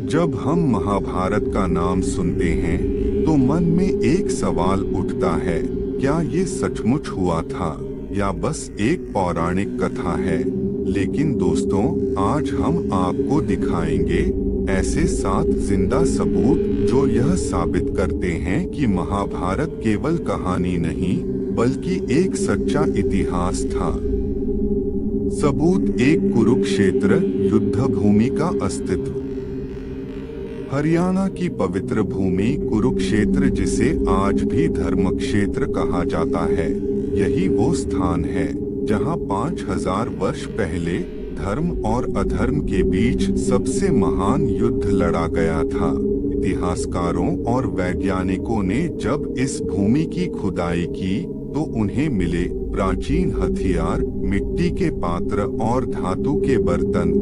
जब हम महाभारत का नाम सुनते हैं तो मन में एक सवाल उठता है, क्या ये सचमुच हुआ था या बस एक पौराणिक कथा है। लेकिन दोस्तों, आज हम आपको दिखाएंगे ऐसे 7 जिंदा सबूत जो यह साबित करते हैं कि महाभारत केवल कहानी नहीं बल्कि एक सच्चा इतिहास था। सबूत 1, कुरुक्षेत्र युद्ध भूमि का अस्तित्व। हरियाणा की पवित्र भूमि कुरुक्षेत्र, जिसे आज भी धर्मक्षेत्र कहा जाता है, यही वो स्थान है जहां 5000 वर्ष पहले धर्म और अधर्म के बीच सबसे महान युद्ध लड़ा गया था। इतिहासकारों और वैज्ञानिकों ने जब इस भूमि की खुदाई की तो उन्हें मिले प्राचीन हथियार, मिट्टी के पात्र और धातु के बर्तन,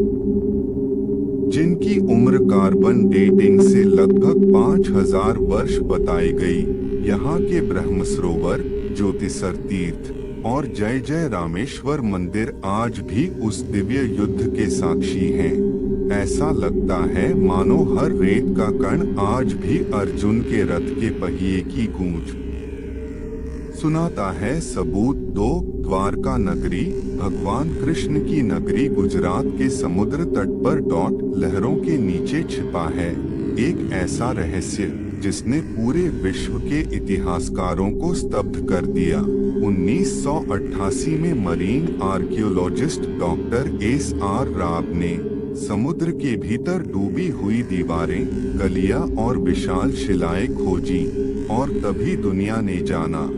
जिनकी उम्र कार्बन डेटिंग से लगभग 5000 वर्ष बताई गई। यहाँ के ब्रह्म सरोवर, ज्योतिसर तीर्थ और जय जय रामेश्वर मंदिर आज भी उस दिव्य युद्ध के साक्षी हैं। ऐसा लगता है मानो हर रेत का कण आज भी अर्जुन के रथ के पहिए की गूंज सुनाता है। सबूत 2, द्वारका नगरी, भगवान कृष्ण की नगरी गुजरात के समुद्र तट पर लहरों के नीचे छिपा है। एक ऐसा रहस्य जिसने पूरे विश्व के इतिहासकारों को स्तब्ध कर दिया। 1988 में marine archaeologist doctor SR. Rao ने समुद्र के भीतर डूबी हुई दीवारें, गलियां और विशाल शिलाएं खोजी और तभी दुनिया ने जाना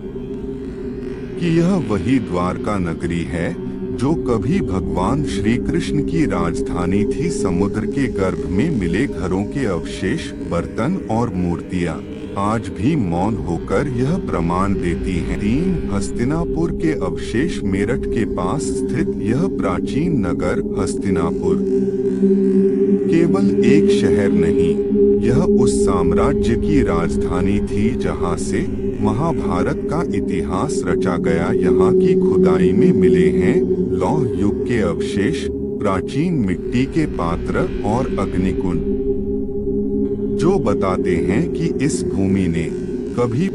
कि यह वही द्वारका नगरी है जो कभी भगवान श्री कृष्ण की राजधानी थी। समुद्र के गर्भ में मिले घरों के अवशेष, बर्तन और मूर्तियां आज भी मौन होकर यह प्रमाण देती हैं। 3, हस्तिनापुर के अवशेष। मेरठ के पास स्थित यह प्राचीन नगर हस्तिनापुर केवल एक शहर नहीं, यह उस साम्राज्य की राजधानी थी जहां से महाभारत का इतिहास रचा गया। यहाँ की खुदाई में मिले हैं लौह युग के अवशेष, प्राचीन मिट्टी के पात्र और अग्निकुंड, जो बताते हैं कि इस भूमि ने कभी।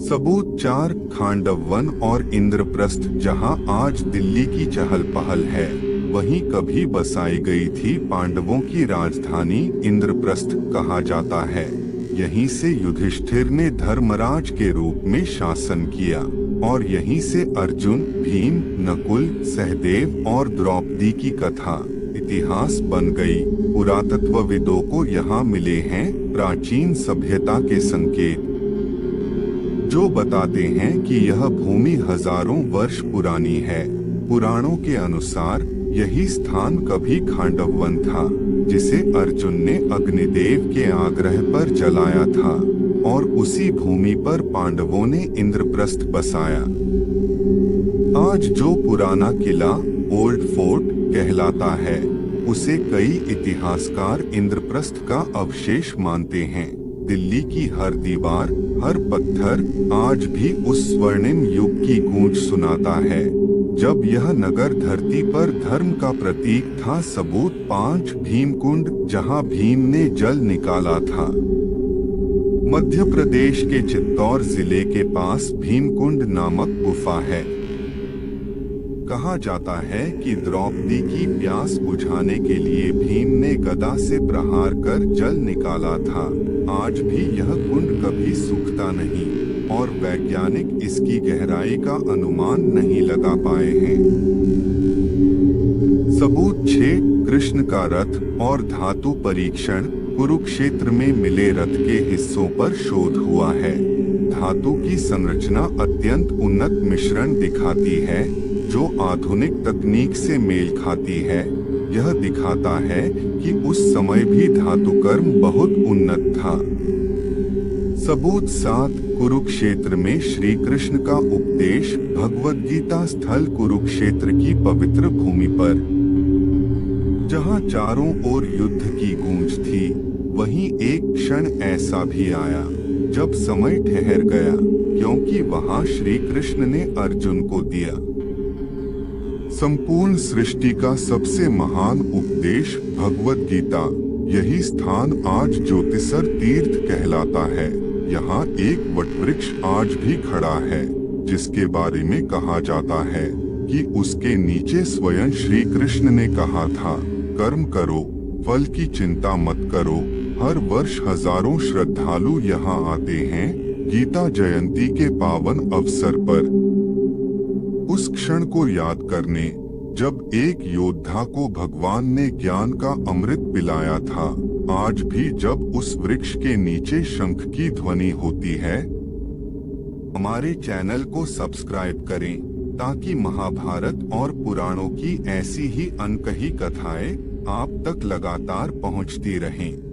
सबूत 4, खांडव वन और इंद्रप्रस्थ, जहाँ आज दिल्ली की चहल पहल है, वहीं कभी बसाई गई थी पांडवों की राजधानी। इंद्रप्रस्थ कहा जाता है यहीं से युधिष्ठिर ने धर्मराज के रूप में शासन किया और यहीं से अर्जुन, भीम, नकुल, सहदेव और द्रौपदी की कथा इतिहास बन गई। पुरातत्वविदों को यहाँ मिले हैं प्राचीन सभ्यता के संकेत जो बताते हैं कि यह भूमि हजारों वर्ष पुरानी है। पुराणों के अनुसार यही स्थान कभी खांडव वन था, जिसे अर्जुन ने अग्निदेव के आग्रह पर जलाया था और उसी भूमि पर पांडवों ने इंद्रप्रस्थ बसाया। आज जो पुराना किला ओल्ड फोर्ट कहलाता है, उसे कई इतिहासकार इंद्रप्रस्थ का अवशेष मानते हैं। दिल्ली की हर दीवार, हर पत्थर आज भी उस स्वर्णिम युग की गूंज सुनाता है जब यह नगर धरती पर धर्म का प्रतीक था। सबूत 5, भीमकुंड, जहां भीम ने जल निकाला था। मध्य प्रदेश के चित्तौड़ जिले के पास भीमकुंड नामक गुफा है। कहा जाता है कि द्रौपदी की प्यास बुझाने के लिए भीम ने गदा से प्रहार कर जल निकाला था। आज भी यह कुंड कभी सूखता नहीं और वैज्ञानिक इसकी गहराई का अनुमान नहीं लगा पाए हैं। सबूत 6, कृष्ण का रथ और धातु परीक्षण। कुरुक्षेत्र में मिले रथ के हिस्सों पर शोध हुआ है। धातु की संरचना अत्यंत उन्नत मिश्रण दिखाती है जो आधुनिक तकनीक से मेल खाती है। यह दिखाता है कि उस समय भी धातुकर्म बहुत उन्नत था। सबूत 7, कुरुक्षेत्र में श्री कृष्ण का उपदेश। भगवद गीता स्थल कुरुक्षेत्र की पवित्र भूमि पर, जहां चारों ओर युद्ध की गूंज थी, वहीं एक क्षण ऐसा भी आया जब समय ठहर गया, क्योंकि वहां श्री कृष्ण ने अर्जुन को दिया संपूर्ण सृष्टि का सबसे महान उपदेश भगवद गीता। यही स्थान आज ज्योतिसर तीर्थ कहलाता है। यहाँ एक वटवृक्ष आज भी खड़ा है, जिसके बारे में कहा जाता है कि उसके नीचे स्वयं श्री कृष्ण ने कहा था, कर्म करो, फल की चिंता मत करो। हर वर्ष हजारों श्रद्धालु यहाँ आते हैं गीता जयंती के पावन अवसर पर, उस क्षण को याद करने जब एक योद्धा को भगवान ने ज्ञान का अमृत पिलाया था। आज भी जब उस वृक्ष के नीचे शंख की ध्वनि होती है। हमारे चैनल को सब्सक्राइब करें ताकि महाभारत और पुराणों की ऐसी ही अनकही कथाएं आप तक लगातार पहुंचती रहें।